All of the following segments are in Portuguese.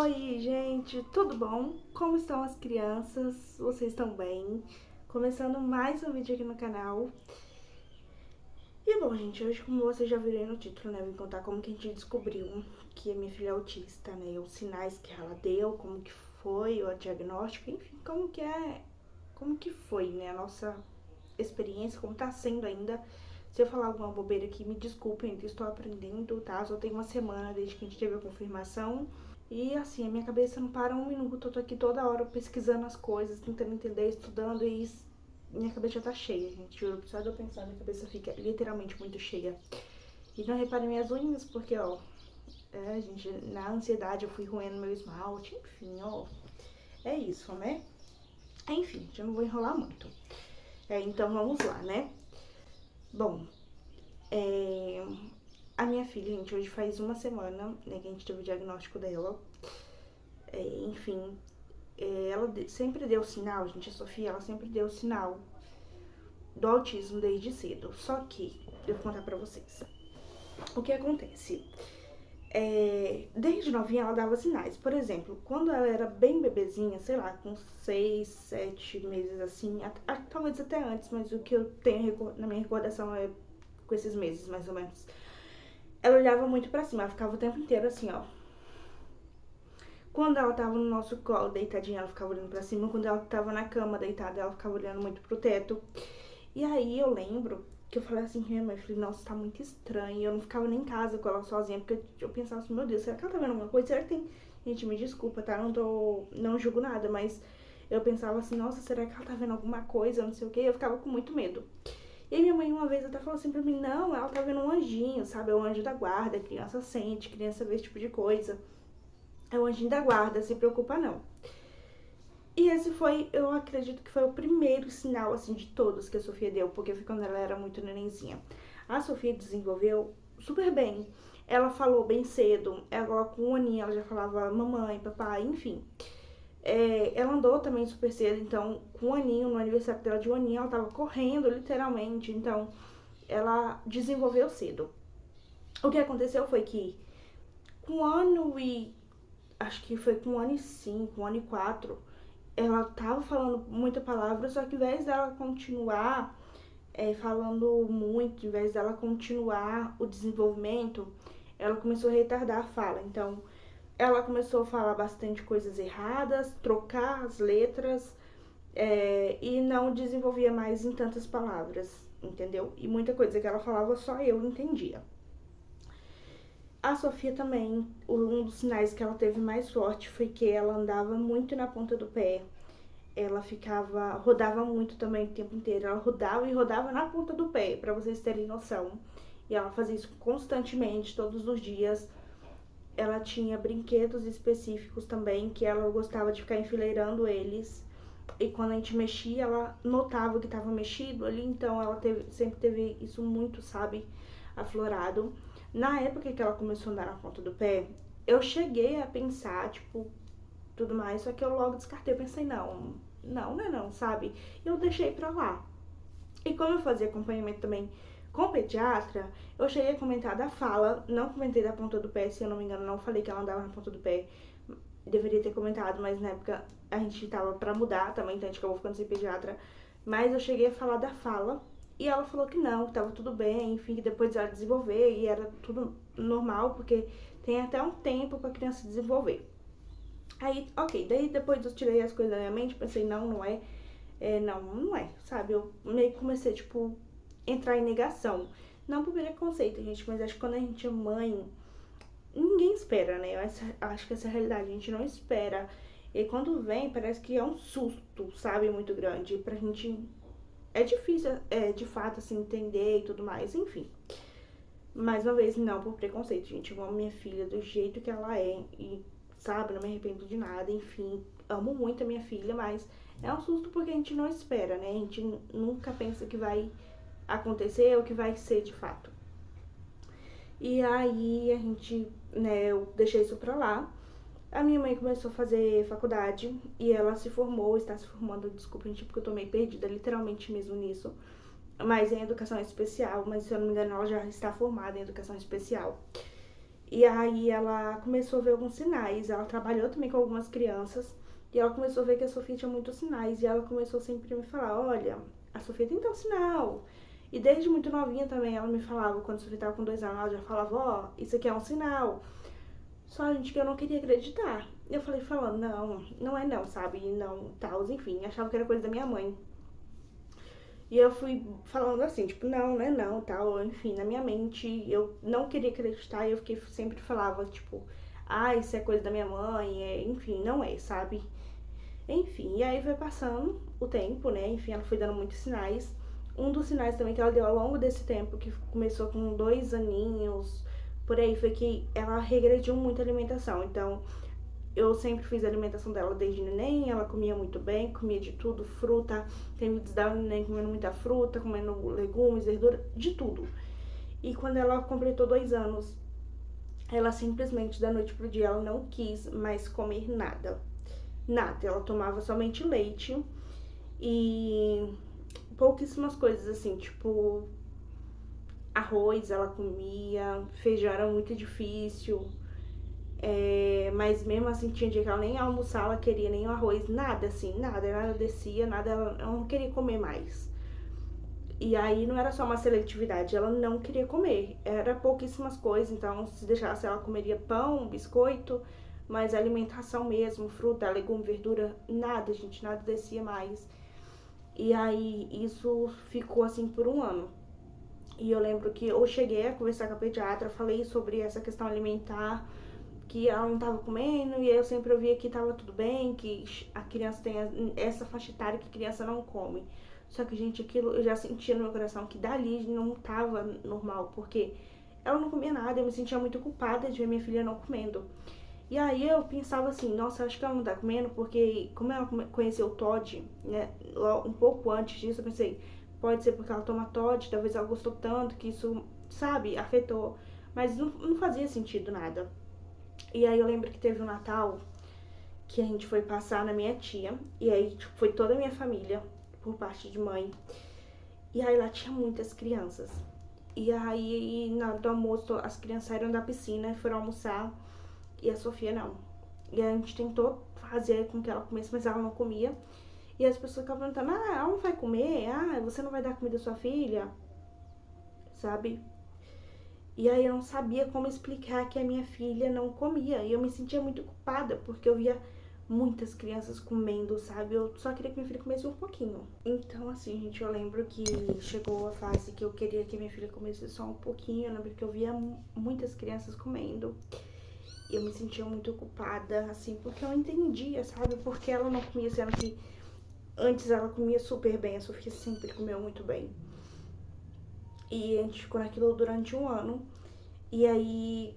Oi, gente, tudo bom? Como estão as crianças? Vocês estão bem? Começando mais um vídeo aqui no canal. E bom, gente, hoje, como vocês já viram aí no título, né, eu vim contar como que a gente descobriu que a minha filha é autista, né, os sinais que ela deu, como que foi o diagnóstico, enfim, como que foi, né, a nossa experiência, como tá sendo ainda. Se eu falar alguma bobeira aqui, me desculpem, eu estou aprendendo, tá? Só tem uma semana desde que a gente teve a confirmação. E assim, a minha cabeça não para um minuto, eu tô aqui toda hora pesquisando as coisas, tentando entender, estudando e minha cabeça já tá cheia, gente. Juro, só de eu pensar, minha cabeça fica literalmente muito cheia. E não reparem minhas unhas, porque, ó, gente, na ansiedade eu fui roendo meu esmalte, enfim, ó. É isso, né? Enfim, já não vou enrolar muito. Então vamos lá, né? Bom, a minha filha, gente, hoje faz uma semana, né, que a gente teve o diagnóstico dela. Enfim, ela sempre deu sinal, gente, a Sofia, ela sempre deu sinal do autismo desde cedo. Só que, eu vou contar pra vocês. O que acontece? Desde novinha ela dava sinais. Por exemplo, quando ela era bem bebezinha, sei lá, com 6, 7 meses assim, talvez até antes, mas o que eu tenho na minha recordação é com esses meses, mais ou menos. Ela olhava muito pra cima, ela ficava o tempo inteiro assim, ó. Quando ela tava no nosso colo, deitadinha, ela ficava olhando pra cima. Quando ela tava na cama, deitada, ela ficava olhando muito pro teto. E aí eu lembro que eu falei assim, minha mãe, falei, nossa, tá muito estranho. E eu não ficava nem em casa com ela sozinha, porque eu pensava assim, meu Deus, será que ela tá vendo alguma coisa? Será que tem... Gente, me desculpa, tá? Não julgo nada, mas eu pensava assim, nossa, será que ela tá vendo alguma coisa? Não sei o quê. Eu ficava com muito medo. E aí minha mãe uma vez até falou assim pra mim, não, ela tá vendo um anjinho, sabe? É o anjo da guarda, a criança sente, criança vê esse tipo de coisa. É o anjinho da guarda, se preocupa não. E esse foi, eu acredito que foi o primeiro sinal, assim, de todos que a Sofia deu, porque foi quando ela era muito nenenzinha. A Sofia desenvolveu super bem. Ela falou bem cedo, ela com um aninho, ela já falava mamãe, papai, enfim. Ela andou também super cedo, então com um aninho, no aniversário dela de um aninho, ela tava correndo, literalmente, então ela desenvolveu cedo. O que aconteceu foi que com um ano e... acho que foi com um ano e 5, um ano e 4, ela tava falando muita palavra, só que ao invés dela continuar falando muito, ao invés dela continuar o desenvolvimento, ela começou a retardar a fala. Então, ela começou a falar bastante coisas erradas, trocar as letras e não desenvolvia mais em tantas palavras, entendeu? E muita coisa que ela falava só eu entendia. A Sofia também, um dos sinais que ela teve mais forte foi que ela andava muito na ponta do pé. Ela rodava muito também o tempo inteiro. Ela rodava e rodava na ponta do pé, pra vocês terem noção. E ela fazia isso constantemente, todos os dias. Ela tinha brinquedos específicos também, que ela gostava de ficar enfileirando eles. E quando a gente mexia, ela notava que estava mexido ali, então ela sempre teve isso muito, sabe, aflorado. Na época que ela começou a andar na ponta do pé, eu cheguei a pensar, tipo, tudo mais, só que eu logo descartei, eu pensei, não, sabe? Eu deixei pra lá. E como eu fazia acompanhamento também com o pediatra, eu cheguei a comentar da fala, não comentei da ponta do pé, se eu não me engano, não falei que ela andava na ponta do pé. Deveria ter comentado, mas na época a gente tava pra mudar também, então a gente acabou ficando sem pediatra. Mas eu cheguei a falar da fala e ela falou que não, que tava tudo bem, enfim, que depois ela desenvolver e era tudo normal, porque tem até um tempo pra criança desenvolver. Aí, ok, daí depois eu tirei as coisas da minha mente, pensei, não é, não é, sabe? Eu meio que comecei, tipo, entrar em negação. Não por preconceito, gente, mas acho que quando a gente é mãe, ninguém espera, né? Acho que essa é a realidade, a gente não espera. E quando vem, parece que é um susto, sabe? Muito grande. Pra gente é difícil, de fato, assim, entender e tudo mais, enfim. Mais uma vez, não por preconceito, gente. Eu amo minha filha do jeito que ela é e, sabe, não me arrependo de nada, enfim. Amo muito a minha filha, mas é um susto porque a gente não espera, né? A gente nunca pensa que vai acontecer ou que vai ser de fato. E aí a gente, né, eu deixei isso pra lá. A minha mãe começou a fazer faculdade e ela se formou, está se formando, desculpa, gente, porque eu tô meio perdida, literalmente mesmo nisso. Mas em educação especial, mas se eu não me engano ela já está formada em educação especial. E aí ela começou a ver alguns sinais. Ela trabalhou também com algumas crianças. E ela começou a ver que a Sofia tinha muitos sinais. E ela começou sempre a me falar, olha, a Sofia tem tal sinal. E desde muito novinha também ela me falava, quando a Sofia tava com 2 anos, ela já falava, ó, isso aqui é um sinal. Só, gente, que eu não queria acreditar. Eu falando, não, não é não, sabe? Não, tal, enfim, achava que era coisa da minha mãe. E eu fui falando assim, tipo, não, não é não, tal, enfim, na minha mente eu não queria acreditar e eu fiquei, sempre falava, tipo, ah, isso é coisa da minha mãe, enfim, não é, sabe? Enfim, e aí foi passando o tempo, né? Enfim, ela foi dando muitos sinais. Um dos sinais também que ela deu ao longo desse tempo, que começou com 2 aninhos, por aí, foi que ela regrediu muito a alimentação. Então, eu sempre fiz a alimentação dela desde neném, ela comia muito bem, comia de tudo, fruta, tem vídeos dela neném comendo muita fruta, comendo legumes, verdura, de tudo. E quando ela completou 2 anos, ela simplesmente, da noite pro dia, ela não quis mais comer nada. Nada, ela tomava somente leite e pouquíssimas coisas assim, tipo arroz ela comia, feijão era muito difícil, mas mesmo assim tinha dia que ela nem almoçar, ela queria nem o arroz, nada assim, nada descia, nada, ela não queria comer mais. E aí não era só uma seletividade, ela não queria comer, era pouquíssimas coisas, então se deixasse ela comeria pão, biscoito, mas a alimentação mesmo, fruta, legume, verdura, nada, gente, nada descia mais. E aí isso ficou assim por um ano. E eu lembro que eu cheguei a conversar com a pediatra, falei sobre essa questão alimentar, que ela não tava comendo, e aí eu sempre ouvia que tava tudo bem, que a criança tem essa faixa etária que a criança não come. Só que, gente, aquilo eu já sentia no meu coração que dali não tava normal, porque ela não comia nada, eu me sentia muito culpada de ver minha filha não comendo. E aí eu pensava assim, nossa, acho que ela não tá comendo, porque como ela conheceu o Todd, né, um pouco antes disso, eu pensei, pode ser porque ela toma Todd, talvez ela gostou tanto que isso, sabe, afetou. Mas não fazia sentido nada. E aí eu lembro que teve um Natal que a gente foi passar na minha tia, e aí tipo, foi toda a minha família, por parte de mãe. E aí lá tinha muitas crianças. E aí na hora do almoço as crianças saíram da piscina e foram almoçar. E a Sofia não. E a gente tentou fazer com que ela comesse, mas ela não comia. E as pessoas ficavam perguntando, ah, ela não vai comer? Ah, você não vai dar comida à sua filha? Sabe? E aí eu não sabia como explicar que a minha filha não comia. E eu me sentia muito culpada, porque eu via muitas crianças comendo, sabe? Eu só queria que minha filha comesse um pouquinho. Então, assim, gente, eu lembro que chegou a fase que eu queria que minha filha comesse só um pouquinho. Eu lembro que eu via muitas crianças comendo. Eu me sentia muito culpada, assim, porque eu entendia, sabe? Porque ela não comia, sendo que antes ela comia super bem, a Sofia sempre comeu muito bem. E a gente ficou naquilo durante um ano. E aí,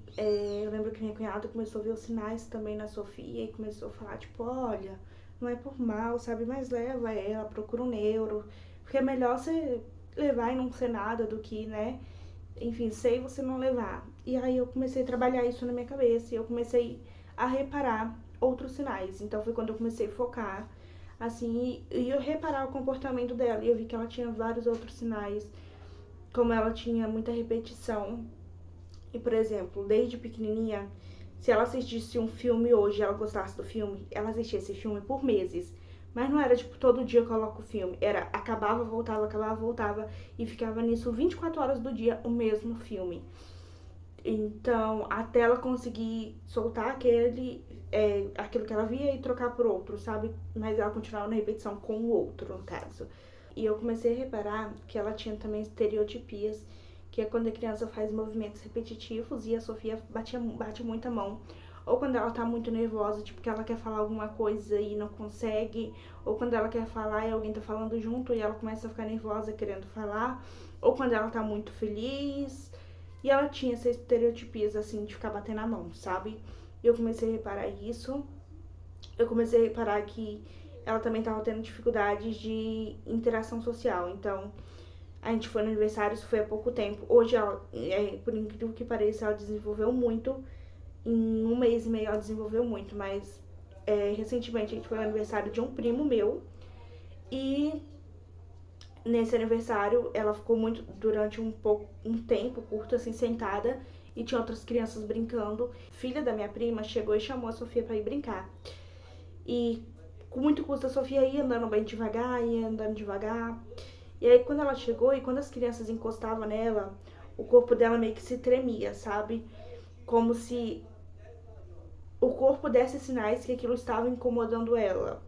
eu lembro que minha cunhada começou a ver os sinais também na Sofia e começou a falar, tipo, olha, não é por mal, sabe? Mas leva ela, procura um neuro. Porque é melhor você levar e não ser nada do que, né? Enfim, sei você não levar. E aí eu comecei a trabalhar isso na minha cabeça e eu comecei a reparar outros sinais. Então foi quando eu comecei a focar, assim, e eu reparar o comportamento dela. E eu vi que ela tinha vários outros sinais, como ela tinha muita repetição. E, por exemplo, desde pequenininha, se ela assistisse um filme hoje e ela gostasse do filme, ela assistia esse filme por meses. Mas não era tipo todo dia eu coloco o filme. Era acabava, voltava e ficava nisso 24 horas do dia o mesmo filme. Então, até ela conseguir soltar aquilo que ela via e trocar por outro, sabe? Mas ela continuava na repetição com o outro, no caso. E eu comecei a reparar que ela tinha também estereotipias, que é quando a criança faz movimentos repetitivos e a Sofia bate muito a mão. Ou quando ela tá muito nervosa, tipo, que ela quer falar alguma coisa e não consegue. Ou quando ela quer falar e alguém tá falando junto e ela começa a ficar nervosa querendo falar. Ou quando ela tá muito feliz. E ela tinha essas estereotipias, assim, de ficar batendo a mão, sabe? Eu comecei a reparar isso. Eu comecei a reparar que ela também tava tendo dificuldades de interação social. Então, a gente foi no aniversário, isso foi há pouco tempo. Hoje, ela, por incrível que pareça, ela desenvolveu muito. Em um mês e meio ela desenvolveu muito, mas recentemente a gente foi no aniversário de um primo meu. E nesse aniversário ela ficou muito, durante um tempo curto, assim, sentada. e tinha outras crianças brincando. Filha da minha prima chegou e chamou a Sofia pra ir brincar. E com muito custo a Sofia ia andando bem devagar, ia andando devagar. E aí quando ela chegou e quando as crianças encostavam nela, o corpo dela meio que se tremia, sabe? Como se o corpo desse sinais que aquilo estava incomodando ela.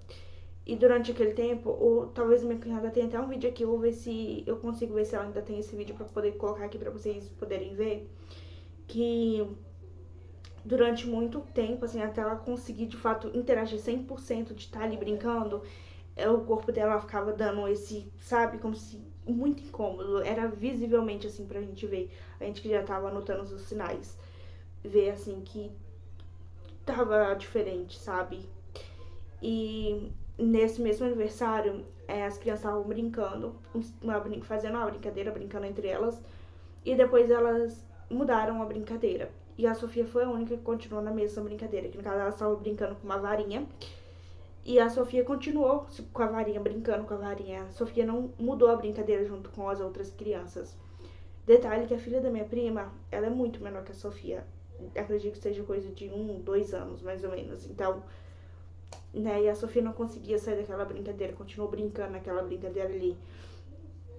E durante aquele tempo, talvez minha cunhada tenha até um vídeo aqui, eu vou ver se eu consigo ver se ela ainda tem esse vídeo pra poder colocar aqui pra vocês poderem ver. Que durante muito tempo, assim, até ela conseguir de fato interagir 100% de estar ali brincando, o corpo dela ficava dando esse, sabe, como se muito incômodo. Era visivelmente assim pra gente ver. A gente que já tava anotando os sinais. Ver assim que tava diferente, sabe? E nesse mesmo aniversário, as crianças estavam brincando, fazendo uma brincadeira, brincando entre elas. E depois elas mudaram a brincadeira. E a Sofia foi a única que continuou na mesma brincadeira. Que no caso ela estava brincando com uma varinha. E a Sofia continuou com a varinha, brincando com a varinha. A Sofia não mudou a brincadeira junto com as outras crianças. Detalhe que a filha da minha prima, ela é muito menor que a Sofia. Acredito que seja coisa de 2 anos, mais ou menos. Então, né, e a Sofia não conseguia sair daquela brincadeira, continuou brincando naquela brincadeira ali.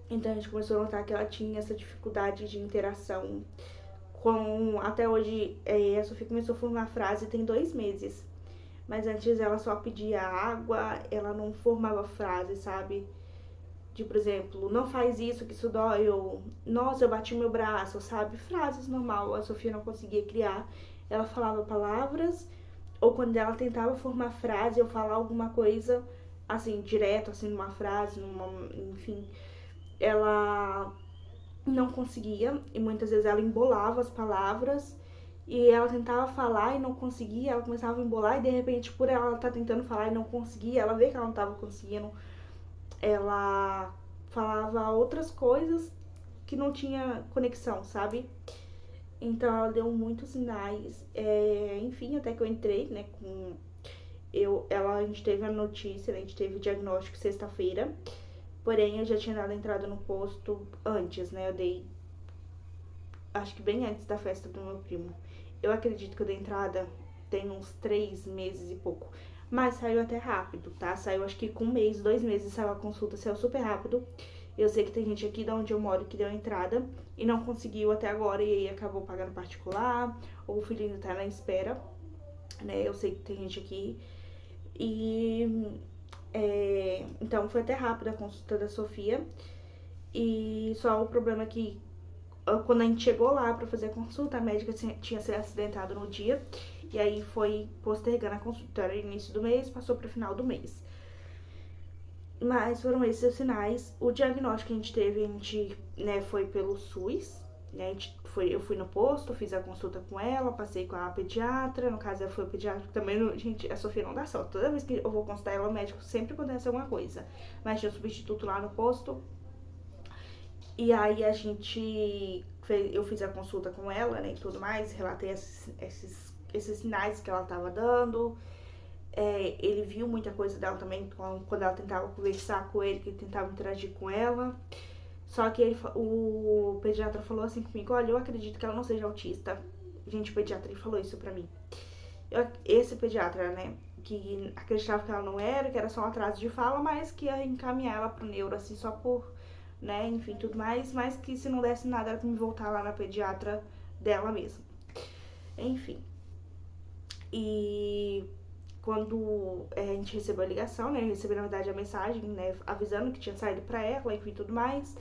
Então a gente começou a notar que ela tinha essa dificuldade de interação. Até hoje, a Sofia começou a formar frase tem 2 meses. Mas antes ela só pedia água, ela não formava frase, sabe? De, por exemplo, não faz isso que isso dói, ou nossa, eu bati meu braço, sabe? Frases normal, a Sofia não conseguia criar. Ela falava palavras, ou quando ela tentava formar frase ou falar alguma coisa, assim, direto, assim, numa frase, enfim, ela não conseguia, e muitas vezes ela embolava as palavras, e ela tentava falar e não conseguia, ela começava a embolar, e de repente, por ela estar tentando falar e não conseguia, ela vê que ela não estava conseguindo, ela falava outras coisas que não tinha conexão, sabe? Então ela deu muitos sinais, enfim, até que eu entrei, né, a gente teve a notícia, a gente teve o diagnóstico sexta-feira, porém eu já tinha dado entrada no posto antes, né, eu dei, acho que bem antes da festa do meu primo. Eu acredito que eu dei entrada tem uns 3 meses e pouco. Mas saiu até rápido, tá? Saiu acho que com 1 mês, 2 meses saiu a consulta, saiu super rápido. Eu sei que tem gente aqui de onde eu moro que deu entrada e não conseguiu até agora e aí acabou pagando particular, ou o filhinho tá na espera, né? Eu sei que tem gente aqui. Então foi até rápido a consulta da Sofia. E só o problema é que quando a gente chegou lá pra fazer a consulta, a médica tinha se acidentado no dia. E aí foi postergando a consulta. Era início do mês, passou pro final do mês. Mas foram esses os sinais. O diagnóstico que a gente teve, né, foi pelo SUS. Né, eu fui no posto, fiz a consulta com ela, passei com a pediatra. No caso, ela foi o pediatra também. Gente, a Sofia não dá sorte. Toda vez que eu vou consultar ela, o médico sempre acontece alguma coisa. Mas tinha um substituto lá no posto. E aí eu fiz a consulta com ela, né, e tudo mais, relatei esses sinais que ela tava dando. Ele viu muita coisa dela também quando ela tentava conversar com ele, que ele tentava interagir com ela. Só que o pediatra falou assim comigo, olha, eu acredito que ela não seja autista. Gente, o pediatra ele falou isso pra mim. Esse pediatra, né, que acreditava que ela não era, que era só um atraso de fala, mas que ia encaminhar ela pro neuro, assim, só por, né, enfim, tudo mais, mas que se não desse nada era pra me voltar lá na pediatra dela mesmo. Enfim. E quando a gente recebeu a ligação, né, eu recebi na verdade a mensagem, né, avisando que tinha saído pra ela, enfim, tudo mais.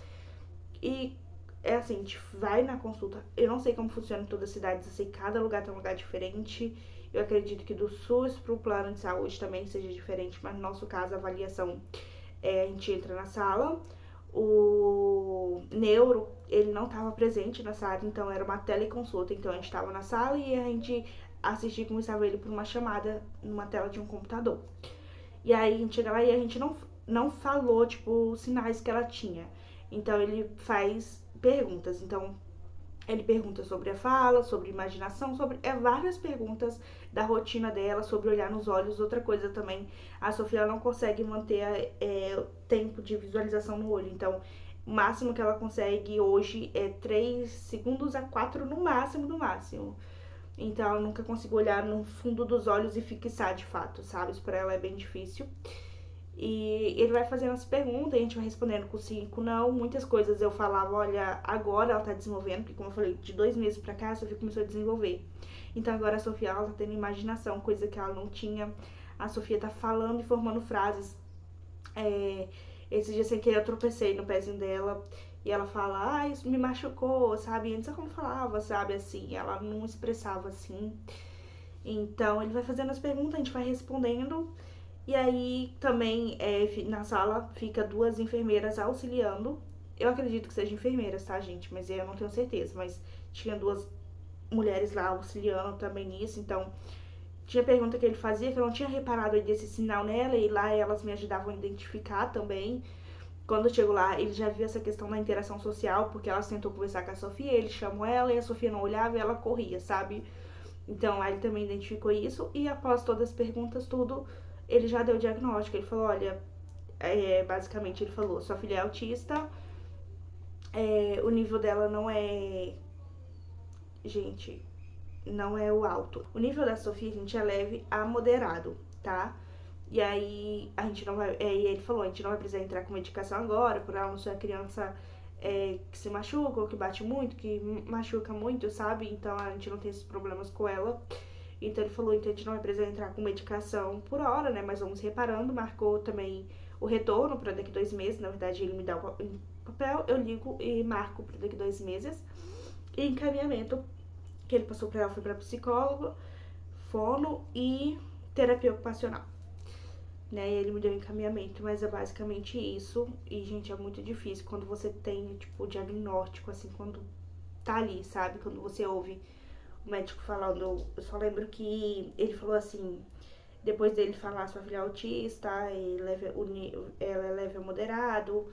E assim, a gente vai na consulta, eu não sei como funciona em todas as cidades, eu sei que cada lugar tem um lugar diferente. Eu acredito que do SUS pro plano de saúde também seja diferente, mas no nosso caso a avaliação a gente entra na sala. O neuro, ele não estava presente na sala, então era uma teleconsulta. Então a gente estava na sala e a gente assistia e começava ele por uma chamada numa tela de um computador. E aí a gente chega lá e a gente não falou, tipo, os sinais que ela tinha. Então ele faz perguntas. Então ele pergunta sobre a fala, sobre imaginação, sobre várias perguntas da rotina dela, sobre olhar nos olhos. Outra coisa também, a Sofia não consegue manter tempo de visualização no olho. Então, O máximo que ela consegue hoje é 3 segundos a 4 no máximo, no máximo. Então ela nunca conseguiu olhar no fundo dos olhos e fixar de fato, sabe? Isso pra ela é bem difícil. E ele vai fazendo as perguntas, a gente vai respondendo com sim, com não. Muitas coisas eu falava, olha, agora ela tá desenvolvendo, porque como eu falei, de 2 meses pra cá a Sofia começou a desenvolver. Então agora a Sofia, ela tá tendo imaginação, coisa que ela não tinha. A Sofia tá falando e formando frases. Esses dias sem querer eu tropecei no pezinho dela e ela fala, ah, isso me machucou, sabe? Antes ela não falava, sabe, assim, ela não expressava assim. Então ele vai fazendo as perguntas, a gente vai respondendo. E aí também na sala fica 2 enfermeiras auxiliando. Eu acredito que sejam enfermeiras, tá, gente? Mas eu não tenho certeza. Mas tinha 2 mulheres lá auxiliando também nisso. Então, tinha pergunta que ele fazia que eu não tinha reparado desse sinal nela. E lá elas me ajudavam a identificar também. Quando eu chego lá, ele já viu essa questão da interação social, porque ela tentou conversar com a Sofia, ele chamou ela e a Sofia não olhava e ela corria, sabe? Então lá ele também identificou isso e após todas as perguntas, tudo, ele já deu o diagnóstico. Ele falou, olha, basicamente ele falou, sua filha é autista, o nível dela não é, gente, não é o alto. O nível da Sofia, gente, é leve a moderado, tá? E aí a gente não vai. E ele falou, a gente não vai precisar entrar com medicação agora, por ela não ser uma criança que se machuca, ou que bate muito, que machuca muito, sabe? Então a gente não tem esses problemas com ela. Então ele falou, então a gente não vai precisar entrar com medicação por hora, né? Mas vamos reparando, marcou também o retorno para daqui 2 meses. Na verdade, ele me dá o papel, eu ligo e marco para daqui 2 meses. E encaminhamento que ele passou para ela foi para psicólogo, fono e terapia ocupacional. Né, ele me deu um encaminhamento, mas é basicamente isso. E, gente, é muito difícil quando você tem, tipo, o diagnóstico, assim, quando tá ali, sabe? Quando você ouve o médico falando. Eu só lembro que ele falou assim, depois dele falar, sua filha é autista, ela é leve a moderado,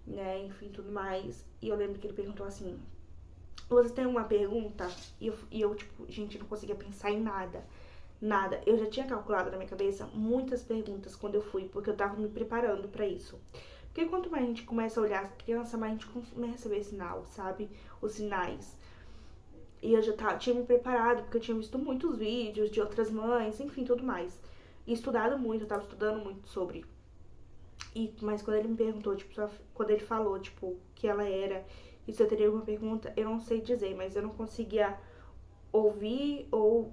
né, enfim, tudo mais. E eu lembro que ele perguntou assim, você tem uma pergunta? E eu tipo, gente, não conseguia pensar em nada. Nada. Eu já tinha calculado na minha cabeça muitas perguntas quando eu fui, porque eu tava me preparando pra isso. Porque quanto mais a gente começa a olhar a criança, mais a gente começa a ver sinal, sabe? Os sinais. E eu já tinha me preparado, porque eu tinha visto muitos vídeos de outras mães, enfim, tudo mais. E estudado muito, eu tava estudando muito sobre. Mas quando ele me perguntou, tipo, quando ele falou, tipo, que ela era, e se eu teria alguma pergunta, eu não sei dizer, mas eu não conseguia ouvir ou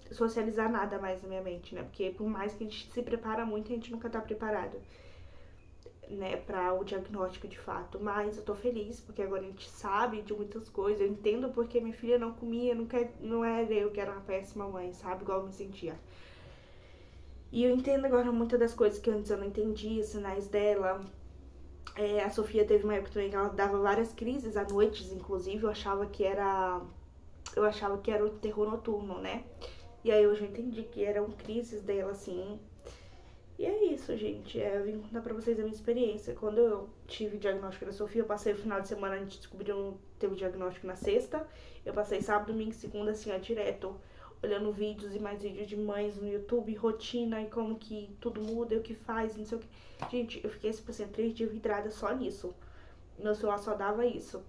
socializar nada mais na minha mente, né? Porque por mais que a gente se prepara muito, a gente nunca tá preparado, né, para o diagnóstico de fato. Mas eu tô feliz, porque agora a gente sabe de muitas coisas. Eu entendo porque minha filha não comia, não era eu que era uma péssima mãe, sabe? Igual eu me sentia. E eu entendo agora muitas das coisas que antes eu não entendia, sinais dela. A Sofia teve uma época também que ela dava várias crises à noite, inclusive. Eu achava que era o terror noturno, né? E aí hoje eu entendi que eram crises dela, assim. E é isso, gente. Eu vim contar pra vocês a minha experiência. Quando eu tive o diagnóstico da Sofia, eu passei o final de semana, a gente descobriu, teve o diagnóstico na sexta. Eu passei sábado, domingo, segunda, assim, ó, direto, olhando vídeos e mais vídeos de mães no YouTube, rotina e como que tudo muda e o que faz, não sei o que. Gente, eu fiquei, tipo assim, 3 dias vidrada só nisso. Meu celular só dava isso.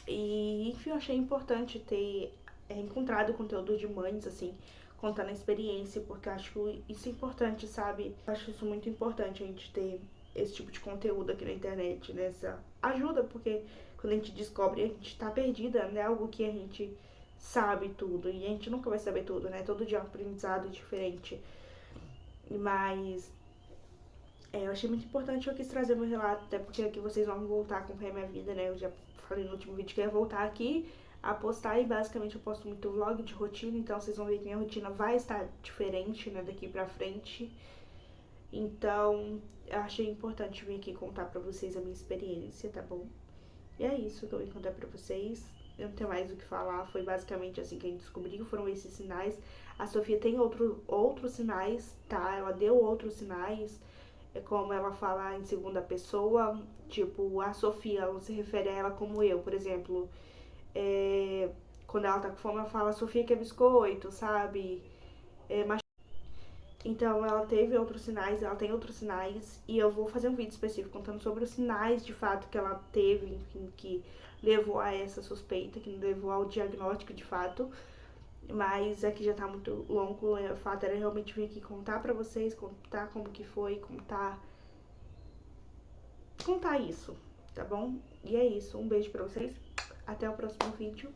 E, enfim, eu achei importante ter encontrado conteúdo de mães, assim, contando a experiência, porque eu acho isso importante, sabe? Eu acho isso muito importante a gente ter esse tipo de conteúdo aqui na internet, nessa ajuda, porque quando a gente descobre, a gente tá perdida, né? Algo que a gente sabe tudo, e a gente nunca vai saber tudo, né? Todo dia é um aprendizado diferente. Mas eu achei muito importante, eu quis trazer meu relato, até porque aqui vocês vão voltar a acompanhar minha vida, né? Eu já falei no último vídeo que eu ia voltar aqui a postar e basicamente eu posto muito vlog de rotina, então vocês vão ver que minha rotina vai estar diferente, né, daqui pra frente. Então, eu achei importante vir aqui contar pra vocês a minha experiência, tá bom? E é isso que eu vim contar pra vocês. Eu não tenho mais o que falar, foi basicamente assim que a gente descobriu, foram esses sinais. A Sofia tem outros sinais, tá? Ela deu outros sinais, como ela fala em segunda pessoa, tipo, a Sofia, ela se refere a ela como eu, por exemplo. Quando ela tá com fome, ela fala, Sofia quer biscoito, sabe? Mas Então ela teve outros sinais, ela tem outros sinais, e eu vou fazer um vídeo específico contando sobre os sinais de fato que ela teve, enfim, que levou a essa suspeita, que levou ao diagnóstico de fato. Mas aqui já tá muito longo, o fato era realmente vir aqui contar pra vocês, contar como que foi, contar isso, tá bom? E é isso, um beijo pra vocês, até o próximo vídeo.